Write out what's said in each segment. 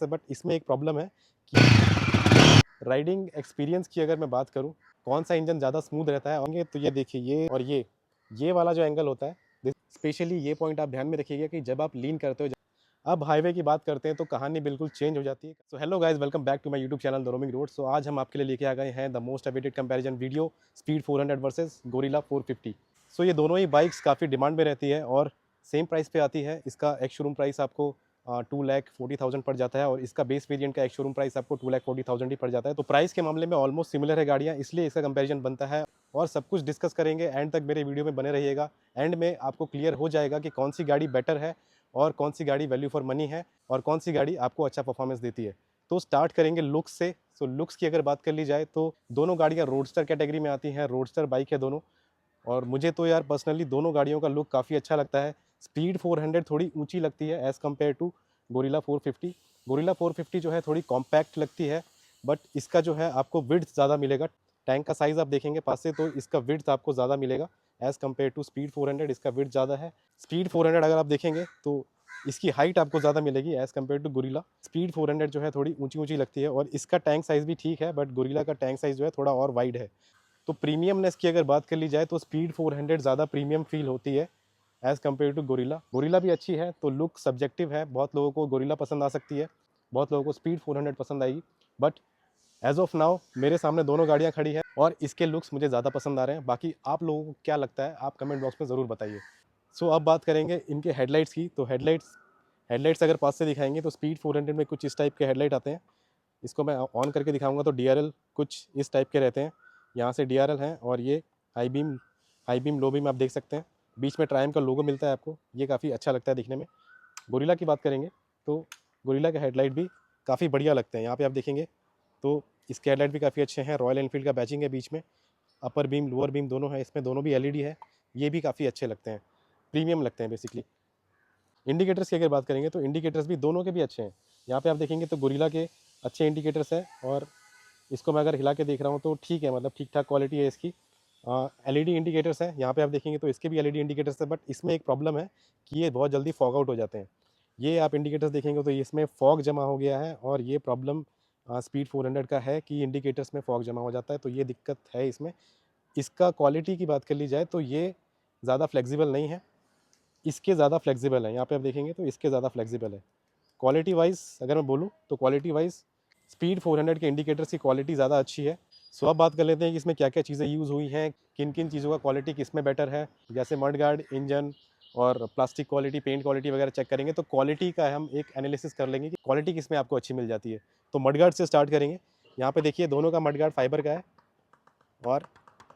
But इसमें एक problem है कि राइडिंग एक्सपीरियंस की अगर मैं बात करूँ, कौन सा इंजन ज़्यादा स्मूथ रहता है होंगे तो ये देखिए ये और ये वाला जो एंगल होता है, स्पेशली ये पॉइंट आप ध्यान में रखिएगा कि जब आप लीन करते हो। अब हाईवे की बात करते हैं तो कहानी बिल्कुल चेंज हो जाती है। So hello guys, welcome back to my YouTube channel the Roaming Road. So आज हम आपके लिए लेके आ गए हैं the most awaited comparison video, Speed 400 versus Gorilla 450। So ये दोनों ही बाइक्स काफ़ी डिमांड में रहती है और सेम प्राइस पे आती है। इसका एक्स शोरूम प्राइस आपको 2,40,000 पड़ जाता है और इसका बेस वेरिएंट का एक्स शोरूम प्राइस आपको 2,40,000 ही पड़ जाता है। तो प्राइस के मामले में ऑलमोस्ट सिमिलर है गाड़ियाँ, इसलिए इसका कंपैरिजन बनता है और सब कुछ डिस्कस करेंगे। एंड तक मेरे वीडियो में बने रहिएगा। एंड में आपको क्लियर हो जाएगा कि कौन सी गाड़ी बेटर है और कौन सी गाड़ी वैल्यू फॉर मनी है और कौन सी गाड़ी आपको अच्छा परफॉर्मेंस देती है। तो स्टार्ट करेंगे लुक्स से। सो लुक्स की अगर बात कर ली जाए तो दोनों गाड़ियाँ रोडस्टर कैटेगरी में आती हैं, रोडस्टर बाइक है दोनों। और मुझे तो यार पर्सनली दोनों गाड़ियों का लुक काफ़ी अच्छा लगता है। स्पीड 400 थोड़ी ऊंची लगती है as compare to Guerrilla 450। Guerrilla 450 जो है थोड़ी कॉम्पैक्ट लगती है, बट इसका जो है आपको विड्थ ज़्यादा मिलेगा। टैंक का साइज़ आप देखेंगे पास से तो इसका विड्थ आपको ज़्यादा मिलेगा एज़ कम्पेयर टू स्पीड 400। इसका विड्थ ज़्यादा है। स्पीड 400 अगर आप देखेंगे तो इसकी हाइट आपको ज़्यादा मिलेगी as compare to Guerrilla. Speed 400 जो है थोड़ी ऊंची ऊंची लगती है और इसका टैंक साइज़ भी ठीक है, बट गोरिल्ला का टैंक साइज़ जो है थोड़ा और वाइड है। तो प्रीमियमनेस की अगर बात कर ली जाए तो स्पीड 400 ज़्यादा प्रीमियम फील होती है as compare to Guerrilla. Guerrilla भी अच्छी है, तो लुक सब्जेक्टिव है। बहुत लोगों को गोरिल्ला पसंद आ सकती है, बहुत लोगों को स्पीड 400 पसंद आएगी। बट एज ऑफ नाउ मेरे सामने दोनों गाड़ियाँ खड़ी हैं और इसके लुक्स मुझे ज़्यादा पसंद आ रहे हैं। बाकी आप लोगों को क्या लगता है आप कमेंट बॉक्स में ज़रूर बताइए। सो अब बात करेंगे इनके हेडलाइट्स की। तो हेडलाइट्स अगर पास से दिखाएंगे तो स्पीड 400 में कुछ इस टाइप के हेडलाइट आते हैं। इसको मैं ऑन करके दिखाऊंगा तो DRL कुछ इस टाइप के रहते हैं। यहाँ से DRL हैं और ये हाई बीम लो बीम आप देख सकते हैं। बीच में ट्रायम का लोगो मिलता है आपको, ये काफ़ी अच्छा लगता है दिखने में। गोरिल्ला की बात करेंगे तो गोरिल्ला के हेडलाइट भी काफ़ी बढ़िया लगते हैं। यहाँ पे आप देखेंगे तो इसके हेडलाइट भी काफ़ी अच्छे हैं। रॉयल एनफील्ड का बैचिंग है बीच में, अपर बीम लोअर बीम दोनों है इसमें, दोनों भी LED है। ये भी काफ़ी अच्छे लगते हैं, प्रीमियम लगते हैं बेसिकली। इंडिकेटर्स की अगर बात करेंगे तो इंडिकेटर्स भी दोनों के भी अच्छे हैं। यहाँ पे आप देखेंगे तो गोरिल्ला के अच्छे इंडिकेटर्स हैं और इसको मैं अगर हिला के देख रहा हूँ तो ठीक है, मतलब ठीक ठाक क्वालिटी है इसकी। LED इंडिकेटर्स हैं, यहाँ पे आप देखेंगे तो इसके भी LED इंडिकेटर्स हैं, बट इसमें एक प्रॉब्लम है कि ये बहुत जल्दी फॉग आउट हो जाते हैं। ये आप इंडिकेटर्स देखेंगे तो इसमें फॉग जमा हो गया है और ये प्रॉब्लम स्पीड 400 का है कि इंडिकेटर्स में फॉग जमा हो जाता है, तो ये दिक्कत है इसमें। इसका क्वालिटी की बात कर ली जाए तो ये ज़्यादा फ्लेक्सिबल नहीं है, इसके ज़्यादा फ्लेक्सिबल है। यहाँ पे आप देखेंगे तो इसके ज़्यादा फ्लेक्सिबल है। क्वालिटी वाइज अगर मैं बोलूँ तो क्वालिटी वाइज स्पीड 400 के इंडिकेटर्स की क्वालिटी ज़्यादा अच्छी है। सो अब बात कर लेते हैं कि इसमें क्या क्या चीज़ें यूज़ हुई हैं, किन किन चीज़ों का क्वालिटी किस में बेटर है। जैसे मड गार्ड, इंजन और प्लास्टिक क्वालिटी, पेंट क्वालिटी वगैरह चेक करेंगे तो क्वालिटी का हम एक एनालिसिस कर लेंगे कि क्वालिटी किस में आपको अच्छी मिल जाती है। तो मड गार्ड से स्टार्ट करेंगे। यहाँ पे देखिए दोनों का मड गार्ड फाइबर का है और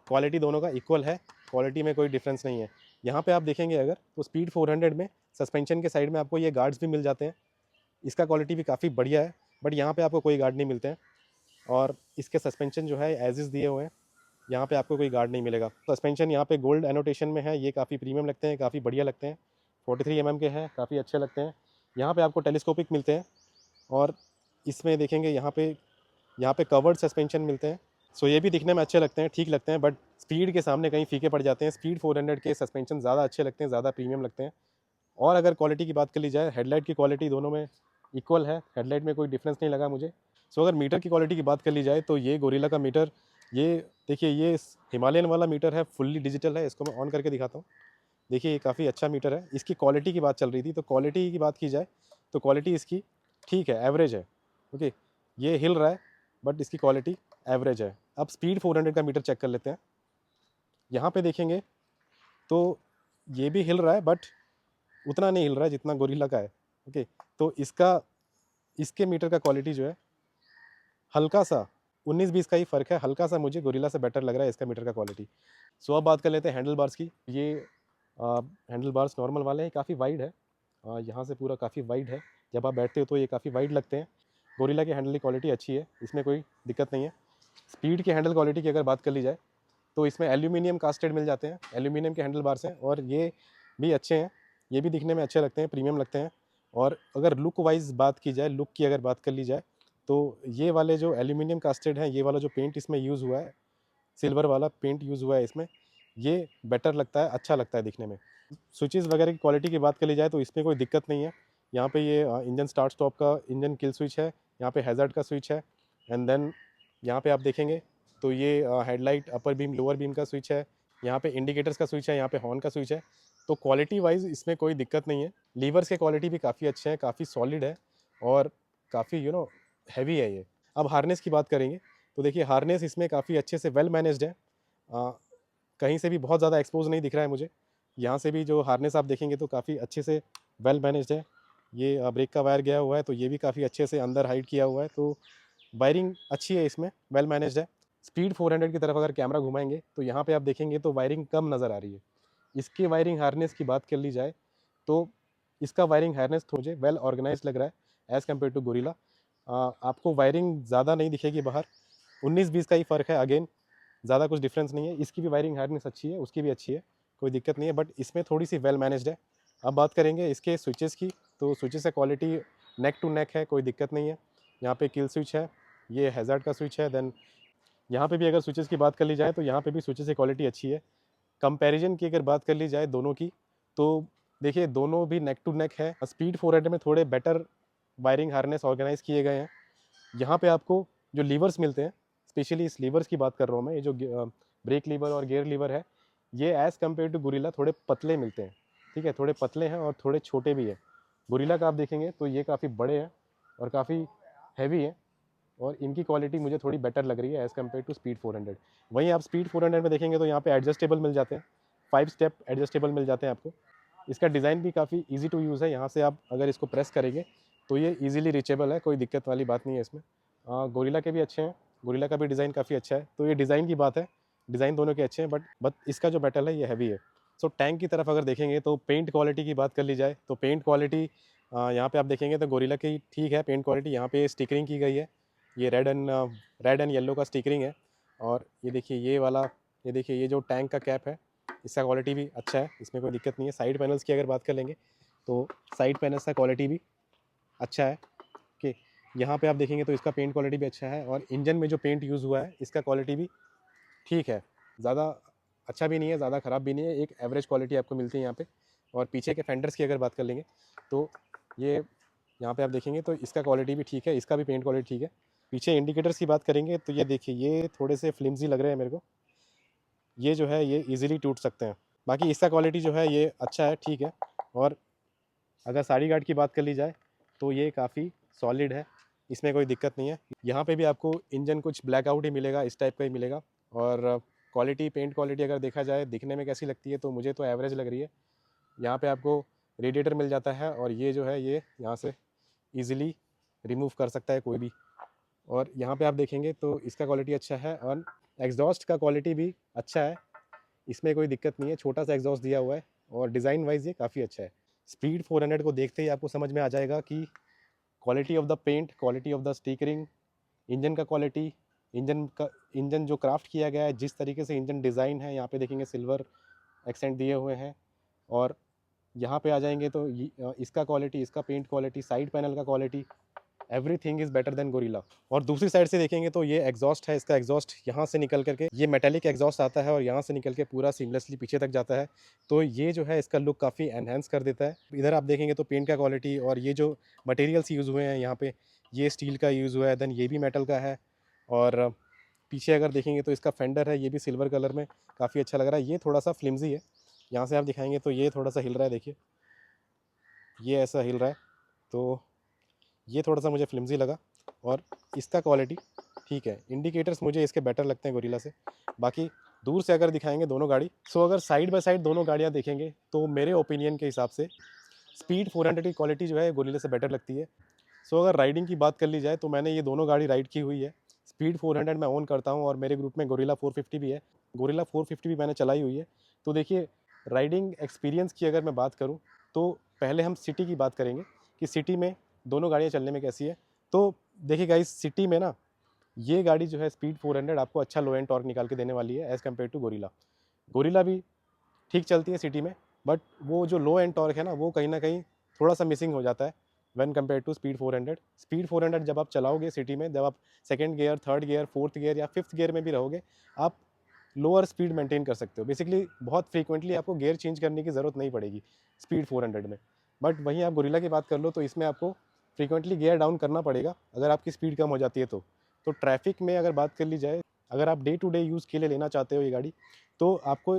क्वालिटी दोनों का इक्वल है, क्वालिटी में कोई डिफरेंस नहीं है। यहाँ पे आप देखेंगे अगर तो स्पीड 400 में सस्पेंशन के साइड में आपको ये गार्ड्स भी मिल जाते हैं। इसका क्वालिटी भी काफ़ी बढ़िया है, बट यहाँ पे आपको कोई गार्ड नहीं मिलते हैं और इसके सस्पेंशन जो है एज इज़ दिए हुए हैं, यहाँ पे आपको कोई गार्ड नहीं मिलेगा। सस्पेंशन यहाँ पे गोल्ड एनोटेशन में है, ये काफ़ी प्रीमियम लगते हैं, काफ़ी बढ़िया लगते हैं। 43 mm के हैं, काफ़ी अच्छे लगते हैं। यहाँ पे आपको टेलीस्कोपिक मिलते हैं और इसमें देखेंगे यहाँ पे कवर्ड सस्पेंशन मिलते हैं। सो ये भी दिखने में अच्छे लगते हैं, ठीक लगते हैं, बट स्पीड के सामने कहीं फीके पड़ जाते हैं। स्पीड 400 के सस्पेंशन ज़्यादा अच्छे लगते हैं, ज़्यादा प्रीमियम लगते हैं। और अगर क्वालिटी की बात कर ली जाए, हेडलाइट की क्वालिटी दोनों में इक्वल है, हेडलाइट में कोई डिफरेंस नहीं लगा मुझे। सो अगर मीटर की क्वालिटी की बात कर ली जाए तो ये गोरिल्ला का मीटर, ये देखिए ये हिमालयन वाला मीटर है, फुल्ली डिजिटल है। इसको मैं ऑन करके दिखाता हूँ। देखिए ये काफ़ी अच्छा मीटर है। इसकी क्वालिटी की बात चल रही थी, तो क्वालिटी की बात की जाए तो क्वालिटी इसकी ठीक है, एवरेज है। ओके, ये हिल रहा है बट इसकी क्वालिटी एवरेज है। अब स्पीड 400 का मीटर चेक कर लेते हैं। यहाँ पे देखेंगे तो ये भी हिल रहा है बट उतना नहीं हिल रहा है जितना गोरिल्ला का है। ओके, तो इसके मीटर का क्वालिटी जो है हल्का सा 19-20 का ही फ़र्क है, हल्का सा मुझे गोरिल्ला से बेटर लग रहा है इसका मीटर का क्वालिटी। सो अब बात कर लेते हैं हैंडल बार्स की। ये हैंडल बार्स नॉर्मल वाले हैं, काफ़ी वाइड है। यहाँ से पूरा काफ़ी वाइड है, जब आप बैठते हो तो ये काफ़ी वाइड लगते हैं। गोरिल्ला की हैंडल की क्वालिटी अच्छी है, इसमें कोई दिक्कत नहीं है। स्पीड की हैंडल क्वालिटी की अगर बात कर ली जाए तो इसमें एल्यूमिनियम कास्टेड मिल जाते हैं, एल्यूमिनियम के हैंडल बार्स हैं और ये भी अच्छे हैं, ये भी दिखने में अच्छे लगते हैं, प्रीमियम लगते हैं। और अगर लुक वाइज बात की जाए, लुक की अगर बात कर ली जाए तो ये वाले जो एल्यूमिनियम कास्टेड हैं, ये वाला जो पेंट इसमें यूज़ हुआ है, सिल्वर वाला पेंट यूज़ हुआ है इसमें, ये बेटर लगता है, अच्छा लगता है दिखने में। स्विचेस वगैरह की क्वालिटी की बात कर ली जाए तो इसमें कोई दिक्कत नहीं है। यहाँ पे ये इंजन स्टार्ट स्टॉप का इंजन किल स्विच है, यहाँ पे हैज़र्ड का स्विच है, एंड देन यहाँ पे आप देखेंगे तो ये हेडलाइट अपर बीम लोअर बीम का स्विच है, यहाँ पे इंडिकेटर्स का स्विच है, यहाँ पे हॉर्न का स्विच है। तो क्वालिटी वाइज इसमें कोई दिक्कत नहीं है। लीवर्स के क्वालिटी भी काफ़ी अच्छे हैं, काफ़ी सॉलिड है और काफ़ी हैवी है ये। अब हार्नेस की बात करेंगे तो देखिए हार्नेस इसमें काफ़ी अच्छे से वेल मैनेज्ड है। कहीं से भी बहुत ज़्यादा एक्सपोज नहीं दिख रहा है मुझे। यहाँ से भी जो हार्नेस आप देखेंगे तो काफ़ी अच्छे से वेल मैनेज्ड है। ये ब्रेक का वायर गया हुआ है तो ये भी काफ़ी अच्छे से अंदर हाइड किया हुआ है, तो वायरिंग अच्छी है इसमें, वेल मैनेज्ड है। स्पीड 400 की तरफ अगर कैमरा घुमाएंगे तो यहाँ पे आप देखेंगे तो वायरिंग कम नज़र आ रही है। इसके वायरिंग हार्नेस की बात कर ली जाए तो इसका वायरिंग हार्नेस मुझे वेल ऑर्गेनाइज लग रहा है एज़ कम्पेयर टू गोरिल्ला। आपको वायरिंग ज़्यादा नहीं दिखेगी बाहर, 19-20 का ही फ़र्क है, अगेन ज़्यादा कुछ डिफरेंस नहीं है। इसकी भी वायरिंग हार्नेस अच्छी है, उसकी भी अच्छी है, कोई दिक्कत नहीं है, बट इसमें थोड़ी सी वेल मैनेज्ड है। अब बात करेंगे इसके स्विचेस की, तो स्विचेस का क्वालिटी नेक टू नेक है, कोई दिक्कत नहीं है। यहाँ पे किल स्विच है, ये हैज़ार्ड का स्विच है। देन यहाँ पे भी अगर स्विचेस की बात कर ली जाए तो यहाँ पे भी स्विचेस की क्वालिटी अच्छी है। कंपैरिजन की अगर बात कर ली जाए दोनों की, तो देखिए दोनों भी नेक टू नेक है। स्पीड 400 में थोड़े बेटर वायरिंग हार्नेस ऑर्गेनाइज किए गए हैं। यहाँ पे आपको जो लीवर्स मिलते हैं, स्पेशली इस लीवर्स की बात कर रहा हूँ मैं, ये जो ब्रेक लीवर और गियर लीवर है, ये एज़ कम्पेयर टू गोरिल्ला थोड़े पतले मिलते हैं। ठीक है, थोड़े पतले हैं और थोड़े छोटे भी हैं। गोरिल्ला का आप देखेंगे तो ये काफ़ी बड़े हैं और काफ़ी हैवी हैं, और इनकी क्वालिटी मुझे थोड़ी बेटर लग रही है एज़ कम्पेयर टू स्पीड 400। वहीं आप स्पीड 400 में देखेंगे तो यहाँ पे एडजस्टेबल मिल जाते हैं, 5 स्टेप एडजस्टेबल मिल जाते हैं आपको। इसका डिज़ाइन भी काफ़ी ईजी टू यूज़ है, यहाँ से आप अगर इसको प्रेस करेंगे तो ये ईजिली रीचेबल है, कोई दिक्कत वाली बात नहीं है इसमें। गोरिल्ला के भी अच्छे हैं, गोरिल्ला का भी डिज़ाइन काफ़ी अच्छा है, तो ये डिज़ाइन की बात है, डिज़ाइन दोनों के अच्छे हैं, बट इसका जो मेटल है ये हैवी है। सो टैंक की तरफ अगर देखेंगे तो पेंट क्वालिटी की बात कर ली जाए तो पेंट क्वालिटी यहाँ पे आप देखेंगे तो गोरिल्ला की ठीक है पेंट क्वालिटी। यहाँ पे स्टिकरिंग की गई है, ये रेड एंड येलो का स्टिकरिंग है। और ये देखिए ये वाला, ये देखिए ये जो टैंक का कैप है, इसका क्वालिटी भी अच्छा है, इसमें कोई दिक्कत नहीं है। साइड पैनल्स की अगर बात कर लेंगे तो साइड पैनल्स का क्वालिटी भी अच्छा है कि यहाँ पे आप देखेंगे तो इसका पेंट क्वालिटी भी अच्छा है, और इंजन में जो पेंट यूज़ हुआ है इसका क्वालिटी भी ठीक है, ज़्यादा अच्छा भी नहीं है, ज़्यादा ख़राब भी नहीं है, एक एवरेज क्वालिटी आपको मिलती है यहाँ पे। और पीछे के फेंडर्स की अगर बात कर लेंगे तो ये यहाँ पे आप देखेंगे तो इसका क्वालिटी भी ठीक है, इसका भी पेंट क्वालिटी ठीक है। पीछे इंडिकेटर्स की बात करेंगे तो ये देखिए ये थोड़े से फ्लिम्जी लग रहे हैं मेरे को, ये जो है ये ईजिली टूट सकते हैं। बाकी इसका क्वालिटी जो है ये अच्छा है, ठीक है। और अगर साड़ी गार्ड की बात कर ली जाए तो ये काफ़ी सॉलिड है, इसमें कोई दिक्कत नहीं है। यहाँ पे भी आपको इंजन कुछ ब्लैकआउट ही मिलेगा, इस टाइप का ही मिलेगा। और क्वालिटी, पेंट क्वालिटी अगर देखा जाए दिखने में कैसी लगती है तो मुझे तो एवरेज लग रही है। यहाँ पे आपको रेडिएटर मिल जाता है, और ये जो है ये यहाँ से ईजिली रिमूव कर सकता है कोई भी। और यहाँ पे आप देखेंगे तो इसका क्वालिटी अच्छा है, और एग्जॉस्ट का क्वालिटी भी अच्छा है, इसमें कोई दिक्कत नहीं है, छोटा सा एग्जॉस्ट दिया हुआ है, और डिज़ाइन वाइज ये काफ़ी अच्छा है। स्पीड 400 को देखते ही आपको समझ में आ जाएगा कि quality of the paint, quality of the stickering, engine का क्वालिटी, इंजन जो क्राफ्ट किया गया है, जिस तरीके से इंजन डिज़ाइन है, यहाँ पे देखेंगे सिल्वर एक्सेंट दिए हुए हैं। और यहाँ पे आ जाएंगे तो इसका क्वालिटी, इसका पेंट क्वालिटी, साइड पैनल का quality, everything is better than gorilla. और दूसरी साइड से देखेंगे तो ये एग्जॉस्ट है, इसका एग्जॉस्ट यहाँ से निकल करके ये मेटेलिक एग्जॉस्ट आता है, और यहाँ से निकल के पूरा सीमलेसली पीछे तक जाता है, तो ये जो है इसका लुक काफ़ी एनहेंस कर देता है। इधर आप देखेंगे तो पेंट का क्वालिटी, और ये जो मटेरियल्स यूज़ हुए हैं यहाँ पे, ये स्टील का यूज़ हुआ है, देन ये भी मेटल का है। और पीछे अगर देखेंगे तो इसका फेंडर है, ये भी सिल्वर कलर में काफ़ी अच्छा लग रहा है। ये थोड़ा सा फ्लिम्जी है, यहाँ से आप दिखाएंगे तो ये थोड़ा सा हिल रहा है, देखिए ये ऐसा हिल रहा है, तो ये थोड़ा सा मुझे फ्लिम्जी लगा। और इसका क्वालिटी ठीक है, इंडिकेटर्स मुझे इसके बेटर लगते हैं गोरिल्ला से। बाकी दूर से अगर दिखाएंगे दोनों गाड़ी, सो अगर साइड बाय साइड दोनों गाड़ियाँ देखेंगे तो मेरे ओपिनियन के हिसाब से स्पीड 400 की क्वालिटी जो है गोरिल्ला से बेटर लगती है। सो अगर राइडिंग की बात कर ली जाए तो मैंने ये दोनों गाड़ी राइड की हुई है। स्पीड 400 मैं ओन करता हूँ, और मेरे ग्रुप में गोरिल्ला 450 भी है, गोरिल्ला 450 भी मैंने चलाई हुई है। तो देखिए राइडिंग एक्सपीरियंस की अगर मैं बात करूँ तो पहले हम सिटी की बात करेंगे कि सिटी में दोनों गाड़ियाँ चलने में कैसी है। तो देखिए गाइस, सिटी में ना ये गाड़ी जो है स्पीड 400 आपको अच्छा लो एंड टॉर्क निकाल के देने वाली है as compare to Guerrilla. Guerrilla भी ठीक चलती है सिटी में, बट वो जो लो एंड टॉर्क है ना वो कहीं ना कहीं थोड़ा सा मिसिंग हो जाता है when compare to speed 400। Speed 400 जब आप चलाओगे सिटी में, जब आप second gear, third gear, fourth gear या फिफ्थ गियर में भी रहोगे, आप लोअर स्पीड मेंटेन कर सकते हो। बेसिकली बहुत फ्रीक्वेंटली आपको गियर चेंज करने की ज़रूरत नहीं पड़ेगी स्पीड 400 में। बट वहीं आप गोरिल्ला की बात कर लो तो इसमें आपको फ्रीक्वेंटली गियर डाउन करना पड़ेगा अगर आपकी स्पीड कम हो जाती है तो ट्रैफिक में अगर बात कर ली जाए, अगर आप डे टू डे यूज़ के लिए लेना चाहते हो ये गाड़ी, तो आपको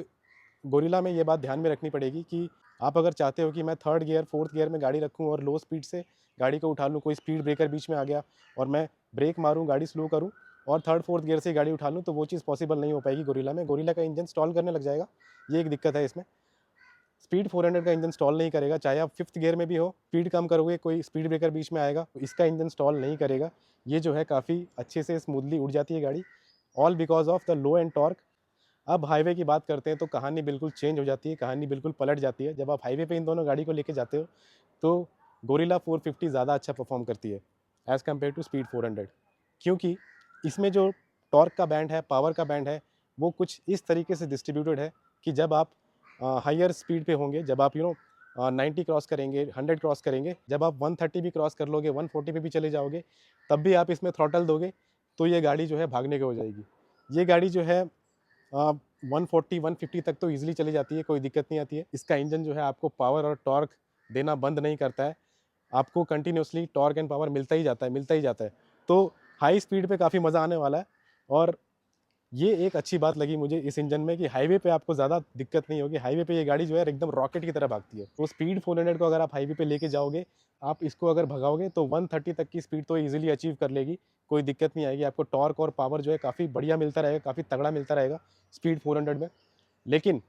गोरिल्ला में ये बात ध्यान में रखनी पड़ेगी कि आप अगर चाहते हो कि मैं थर्ड गियर फोर्थ गियर में गाड़ी रखूँ और लो स्पीड से गाड़ी को उठा लूँ, कोई स्पीड ब्रेकर बीच में आ गया और मैं ब्रेक मारूँ, गाड़ी स्लो करूँ और थर्ड फोर्थ गियर से गाड़ी उठा लूँ, तो वो चीज़ पॉसिबल नहीं हो पाएगी गोरिल्ला में। गोरिल्ला का इंजन स्टॉल करने लग जाएगा, ये एक दिक्कत है इसमें। स्पीड 400 का इंजन स्टॉल नहीं करेगा, चाहे आप फिफ्थ गियर में भी हो, स्पीड कम करोगे, कोई स्पीड ब्रेकर बीच में आएगा, तो इसका इंजन स्टॉल नहीं करेगा। ये जो है काफ़ी अच्छे से स्मूथली उड़ जाती है गाड़ी, all because of the low and torque. अब हाईवे की बात करते हैं तो कहानी बिल्कुल चेंज हो जाती है, कहानी बिल्कुल पलट जाती है। जब आप हाईवे पे इन दोनों गाड़ी को लेके जाते हो तो गोरिल्ला 450 ज़्यादा अच्छा परफॉर्म करती है एज़ कम्पेयर टू स्पीड 400, क्योंकि इसमें जो टॉर्क का बैंड है, पावर का बैंड है, वो कुछ इस तरीके से डिस्ट्रीब्यूटेड है कि जब आप हायर स्पीड पे होंगे, जब आप 90 क्रॉस करेंगे, 100 क्रॉस करेंगे, जब आप 130 भी क्रॉस कर लोगे, 140 पे भी चले जाओगे, तब भी आप इसमें थ्रॉटल दोगे तो ये गाड़ी जो है भागने की हो जाएगी। ये गाड़ी जो है 140 150 तक तो ईजिली चली जाती है, कोई दिक्कत नहीं आती है। इसका इंजन जो है आपको पावर और टॉर्क देना बंद नहीं करता है, आपको कंटिन्यूसली टॉर्क एंड पावर मिलता ही जाता है, मिलता ही जाता है। तो हाई स्पीड पे काफ़ी मज़ा आने वाला है। और ये एक अच्छी बात लगी मुझे इस इंजन में कि हाईवे पे आपको ज़्यादा दिक्कत नहीं होगी। हाईवे पे ये गाड़ी जो है एकदम रॉकेट की तरह भागती है। तो स्पीड 400 को अगर आप हाईवे पे लेके जाओगे, आप इसको अगर भगाओगे तो 130 तक की स्पीड तो ईजिली अचीव कर लेगी, कोई दिक्कत नहीं आएगी। आपको टॉर्क और पावर जो है काफ़ी बढ़िया मिलता रहेगा, काफ़ी तगड़ा मिलता रहेगा स्पीड 400 में। लेकिन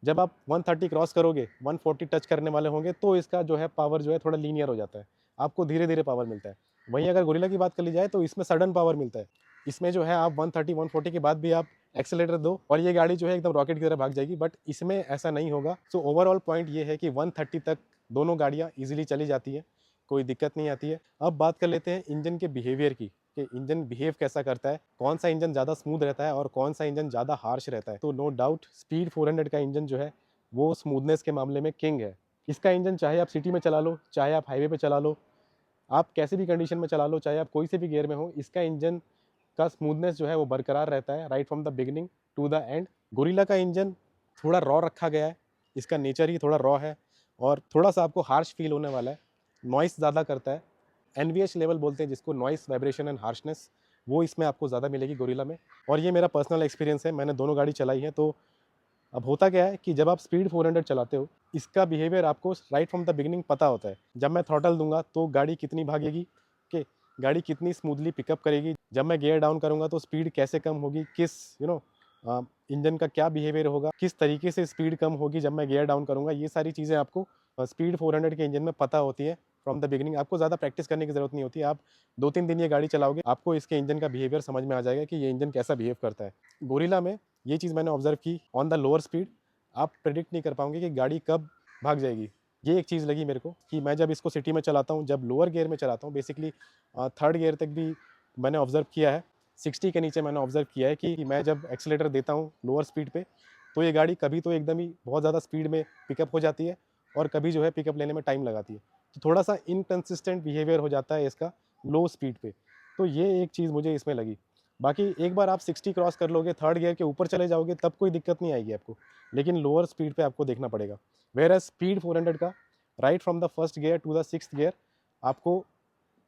जब आप 130 क्रॉस करोगे, 140 टच करने वाले होंगे, तो इसका जो है पावर जो है थोड़ा लीनियर हो जाता है, आपको धीरे-धीरे पावर मिलता है। वहीं अगर गोरिल्ला की बात कर ली जाए तो इसमें सडन पावर मिलता है। इसमें जो है आप 130 140 के बाद भी आप एक्सेलेरेटर दो और ये गाड़ी जो है एकदम रॉकेट की तरह भाग जाएगी, बट इसमें ऐसा नहीं होगा। सो ओवरऑल पॉइंट ये है कि 130 तक दोनों गाड़ियाँ ईजिली चली जाती हैं, कोई दिक्कत नहीं आती है। अब बात कर लेते हैं इंजन के बिहेवियर की, कि इंजन बिहेव कैसा करता है, कौन सा इंजन ज़्यादा स्मूथ रहता है और कौन सा इंजन ज़्यादा हार्श रहता है। तो नो डाउट स्पीड 400 का इंजन जो है वो स्मूथनेस के मामले में किंग है। इसका इंजन चाहे आप सिटी में चला लो, चाहे आप हाईवे पे चला लो, आप कैसी भी कंडीशन में चला लो, चाहे आप कोई से भी गियर में हो, इसका इंजन का स्मूथनेस जो है वो बरकरार रहता है right from the beginning to the end. Guerrilla का इंजन थोड़ा रॉ रखा गया है, इसका नेचर ही थोड़ा रॉ है और थोड़ा सा आपको हार्श फील होने वाला है, नॉइस ज़्यादा करता है। एनवीएच लेवल बोलते हैं जिसको, नॉइस वाइब्रेशन एंड हार्शनेस, वो इसमें आपको ज़्यादा मिलेगी गोरिल्ला में। और ये मेरा पर्सनल एक्सपीरियंस है, मैंने दोनों गाड़ी चलाई है। तो अब होता क्या है कि जब आप स्पीड 400 चलाते हो, इसका बिहेवियर आपको राइट फ्रॉम द बिगिनिंग पता होता है। जब मैं थ्रॉटल दूंगा तो गाड़ी कितनी भागेगी, कि गाड़ी कितनी स्मूथली पिकअप करेगी, जब मैं गियर डाउन करूंगा तो स्पीड कैसे कम होगी, किस इंजन का क्या बिहेवियर होगा, किस तरीके से स्पीड कम होगी जब मैं गियर डाउन करूंगा, ये सारी चीज़ें आपको स्पीड 400 के इंजन में पता होती है फ्रॉम द बिगिनिंग। आपको ज़्यादा प्रैक्टिस करने की ज़रूरत नहीं होती, आप 2-3 दिन ये गाड़ी चलाओगे, आपको इसके इंजन का बिहेवियर समझ में आ जाएगा कि ये इंजन कैसा बिहेव करता है। गोरिल्ला में ये चीज़ मैंने ऑब्जर्व की, ऑन द लोअर स्पीड आप प्रेडिक्ट नहीं कर पाओगे कि गाड़ी कब भाग जाएगी। ये एक चीज़ लगी मेरे को कि मैं जब इसको सिटी में चलाता हूँ, जब लोअर गियर में चलाता हूँ, बेसिकली थर्ड गियर तक भी मैंने ऑब्जर्व किया है, 60 के नीचे मैंने ऑब्जर्व किया है कि मैं जब एक्सीलेटर देता हूँ लोअर स्पीड पे, तो ये गाड़ी कभी तो एकदम ही बहुत ज़्यादा स्पीड में पिकअप हो जाती है और कभी जो है पिकअप लेने में टाइम लगाती है। तो थोड़ा सा इनकन्सिस्टेंट बिहेवियर हो जाता है इसका लो स्पीड पे। तो ये एक चीज़ मुझे इसमें लगी। बाकी एक बार आप 60 क्रॉस कर लोगे, थर्ड गियर के ऊपर चले जाओगे, तब कोई दिक्कत नहीं आएगी आपको, लेकिन लोअर स्पीड पे आपको देखना पड़ेगा। वेयर एज स्पीड 400 का right from the first gear to the sixth gear आपको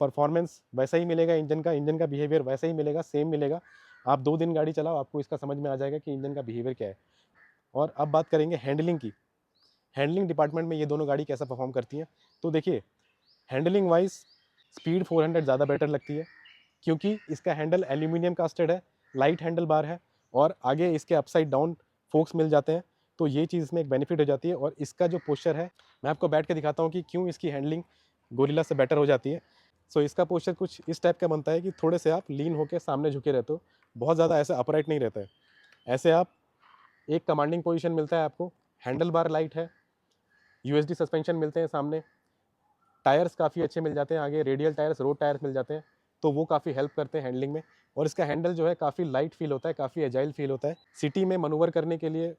परफॉर्मेंस वैसा ही मिलेगा, इंजन का बिहेवियर वैसा ही मिलेगा, सेम मिलेगा। आप 2 दिन गाड़ी चलाओ, आपको इसका समझ में आ जाएगा कि इंजन का बिहेवियर क्या है। और अब बात करेंगे हैंडलिंग की। हैंडलिंग डिपार्टमेंट में ये दोनों गाड़ी कैसा परफॉर्म करती हैं। तो देखिए, हैंडलिंग वाइज स्पीड 400 ज़्यादा बेटर लगती है, क्योंकि इसका हैंडल एल्यूमिनियम कास्टेड है, लाइट हैंडल बार है और आगे इसके अपसाइड डाउन फोक्स मिल जाते हैं। तो ये चीज़ में एक बेनिफिट हो जाती है। और इसका जो पोस्चर है, मैं आपको बैठ के दिखाता हूँ कि क्यों इसकी हैंडलिंग गोरिल्ला से बेटर हो जाती है। सो इसका पोस्चर कुछ इस टाइप का बनता है कि थोड़े से आप लीन होकर सामने झुके रहते हो, बहुत ज़्यादा ऐसे अपराइट नहीं रहता है। ऐसे आप एक कमांडिंग पोजीशन मिलता है आपको, हैंडल बार लाइट है, यूएसडी सस्पेंशन मिलते हैं सामने, टायर्स काफ़ी अच्छे मिल जाते हैं आगे, रेडियल टायर्स, रोड टायर्स मिल जाते हैं, तो वो काफ़ी हेल्प करते हैं हैंडलिंग में। और इसका हैंडल जो है काफ़ी लाइट फील होता है, काफ़ी एजाइल फील होता है। सिटी में मनूवर करने के लिए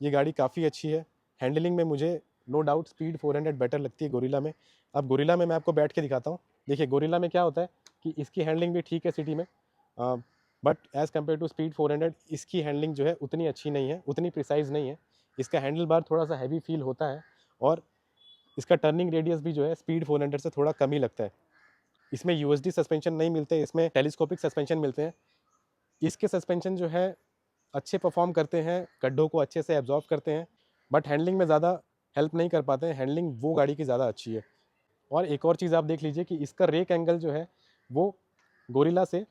ये गाड़ी काफ़ी अच्छी है। हैंडलिंग में मुझे नो डाउट स्पीड 400 बेटर लगती है गोरिल्ला में। अब गोरिल्ला में मैं आपको बैठ के दिखाता हूँ। देखिए, गोरिल्ला में क्या होता है कि इसकी हैंडलिंग भी ठीक है सिटी में, but as compare to speed 400 इसकी हैंडलिंग जो है उतनी अच्छी नहीं है, उतनी प्रिसाइज नहीं है। इसका हैंडल बार थोड़ा सा हैवी फील होता है और इसका टर्निंग रेडियस भी जो है स्पीड 400 से थोड़ा कम ही लगता है। इसमें यूएसडी सस्पेंशन नहीं मिलते, इसमें टेलीस्कोपिक सस्पेंशन मिलते हैं। इसके सस्पेंशन जो है अच्छे परफॉर्म करते हैं, गड्ढों को अच्छे से एब्जॉर्ब करते हैं, बट हैंडलिंग में ज़्यादा हेल्प नहीं कर पाते हैं। हैंडलिंग वो गाड़ी की ज़्यादा अच्छी है। और एक और चीज़ आप देख लीजिए कि इसका रेक एंगल जो है वो गोरिल्ला से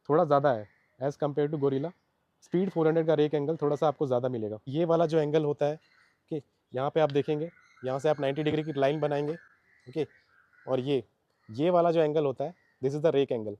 थोड़ा ज़्यादा है as compare to Guerrilla. Speed 400 का रेक एंगल थोड़ा सा आपको ज़्यादा मिलेगा। ये वाला जो एंगल होता है कि यहाँ पे आप देखेंगे, यहाँ से आप 90 डिग्री की लाइन बनाएंगे, ओके, और ये वाला जो एंगल होता है, this is the rake angle.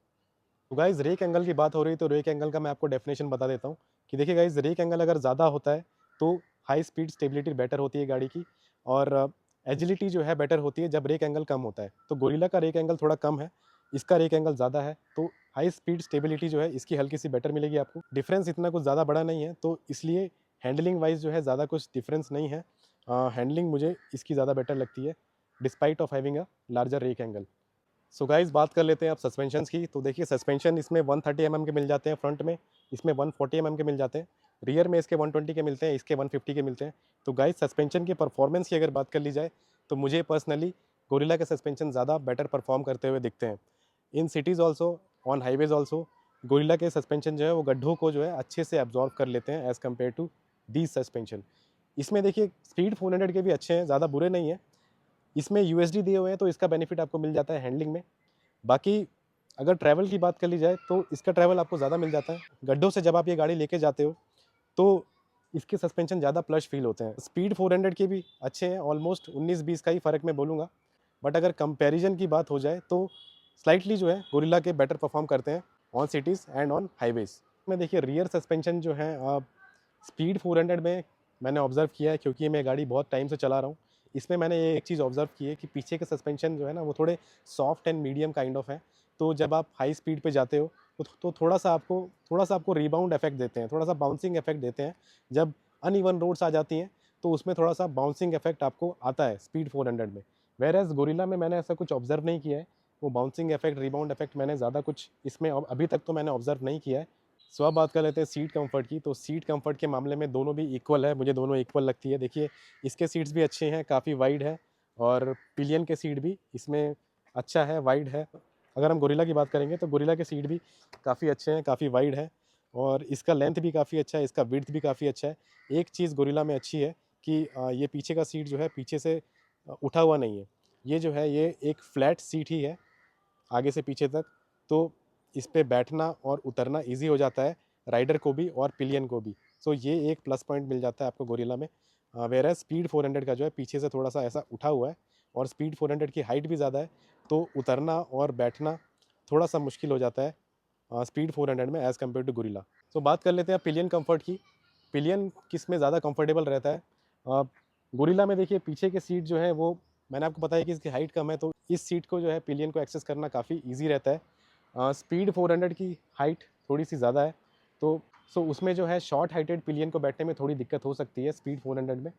तो गाइज़ रेक एंगल की बात हो रही है तो रेक एंगल का मैं आपको डेफिनेशन बता देता हूँ कि देखिए गाइज़, रेक एंगल अगर ज़्यादा होता है तो हाई स्पीड स्टेबिलिटी बेटर होती है गाड़ी की, और एजिलिटी जो है बेटर होती है जब रेक एंगल कम होता है। तो गोरिल्ला का रेक एंगल थोड़ा कम है, इसका रेक एंगल ज़्यादा है, तो हाई स्पीड स्टेबिलिटी जो है इसकी हल्की सी बेटर मिलेगी आपको। डिफरेंस इतना कुछ ज़्यादा बड़ा नहीं है, तो इसलिए हैंडलिंग वाइज जो है ज़्यादा कुछ डिफरेंस नहीं है। हैंडलिंग मुझे इसकी ज़्यादा बेटर लगती है despite of having a larger rake angle. So guys बात कर लेते हैं अब सस्पेंशंस की। तो देखिए सस्पेंशन इसमें 130 के मिल जाते हैं फ्रंट में, इसमें 140 के मिल जाते हैं, रियर में इसके 120 के मिलते हैं, इसके 150 के मिलते हैं। तो गाइज़ सस्पेंशन की परफॉर्मेंस की अगर बात कर ली जाए तो मुझे पर्सनली गोरिल्ला के सस्पेंशन ज़्यादा बेटर परफॉर्म करते हुए दिखते हैं। In cities also, on highways also, Gorilla के सस्पेंशन जो है वो गड्ढों को जो है अच्छे से एब्जॉर्व कर लेते हैं as compare to these suspension. इसमें देखिए स्पीड 400 के भी अच्छे हैं, ज़्यादा बुरे नहीं हैं। इसमें यूएसडी दिए हुए हैं तो इसका बेनिफिट आपको मिल जाता है हैंडलिंग में। बाकी अगर ट्रैवल की बात कर ली जाए तो इसका ट्रैवल आपको ज़्यादा मिल जाता है। गड्ढों से जब आप ये गाड़ी लेके जाते हो तो इसके सस्पेंशन ज़्यादा प्लश फील होते हैं। स्पीड 400 के भी अच्छे हैं, ऑलमोस्ट 19-20 का ही फ़र्क मैं बोलूँगा। बट अगर कंपैरिजन की बात हो जाए तो स्लाइटली जो है गोरिल्ला के बेटर परफॉर्म करते हैं on cities and on highways में। देखिए रियर सस्पेंशन जो है स्पीड 400 में मैंने ऑब्ज़र्व किया है, क्योंकि मैं गाड़ी बहुत टाइम से चला रहा हूँ। इसमें मैंने ये एक चीज़ ऑब्ज़र्व की है कि पीछे के सस्पेंशन जो है ना वो थोड़े soft and medium kind of हैं। तो जब आप हाई स्पीड पे जाते हो तो थोड़ा सा आपको रिबाउंड इफेक्ट देते हैं, थोड़ा सा बाउंसिंग इफेक्ट देते हैं। जब अनइवन रोड्स आ जाती हैं तो उसमें थोड़ा सा बाउंसिंग इफेक्ट आपको आता है स्पीड 400 में। वेयर एज़ गोरिल्ला में मैंने ऐसा कुछ ऑब्ज़र्व नहीं किया है। वो बाउंसिंग इफेक्ट, रिबाउंड इफेक्ट मैंने ज़्यादा कुछ इसमें अभी तक तो मैंने ऑब्ज़र्व नहीं किया है। सो अब बात कर लेते हैं सीट कंफर्ट की। तो सीट कंफर्ट के मामले में दोनों भी इक्वल है, मुझे दोनों इक्वल लगती है। देखिए इसके सीट्स भी अच्छे हैं, काफ़ी वाइड है, और पिलियन के सीट भी इसमें अच्छा है, वाइड है। अगर हम गोरिल्ला की बात करेंगे तो गोरिल्ला के सीट भी काफ़ी अच्छे हैं, काफ़ी वाइड है, और इसका लेंथ भी काफ़ी अच्छा है, इसका विड्थ भी काफ़ी अच्छा है। एक चीज़ गोरिल्ला में अच्छी है कि ये पीछे का सीट जो है पीछे से उठा हुआ नहीं है। ये जो है ये एक फ्लैट सीट ही है आगे से पीछे तक, तो इस पे बैठना और उतरना ईज़ी हो जाता है राइडर को भी और पिलियन को भी। सो ये एक प्लस पॉइंट मिल जाता है आपको गोरिल्ला में। वेयर स्पीड 400 का जो है पीछे से थोड़ा सा ऐसा उठा हुआ है, और स्पीड 400 की हाइट भी ज़्यादा है, तो उतरना और बैठना थोड़ा सा मुश्किल हो जाता है स्पीड 400 में एज़ कम्पेयर टू गोरिल्ला। सो बात कर लेते हैं पिलियन कम्फर्ट की। पिलियन किस में ज़्यादा कंफर्टेबल रहता है? गोरिल्ला में देखिए पीछे के सीट जो है वो, मैंने आपको बताया कि इसकी हाइट कम है, तो इस सीट को जो है पिलियन को एक्सेस करना काफ़ी ईजी रहता है। स्पीड 400 की हाइट थोड़ी सी ज़्यादा है, तो उसमें जो है शॉर्ट हाइटेड पिलियन को बैठने में थोड़ी दिक्कत हो सकती है स्पीड 400 में।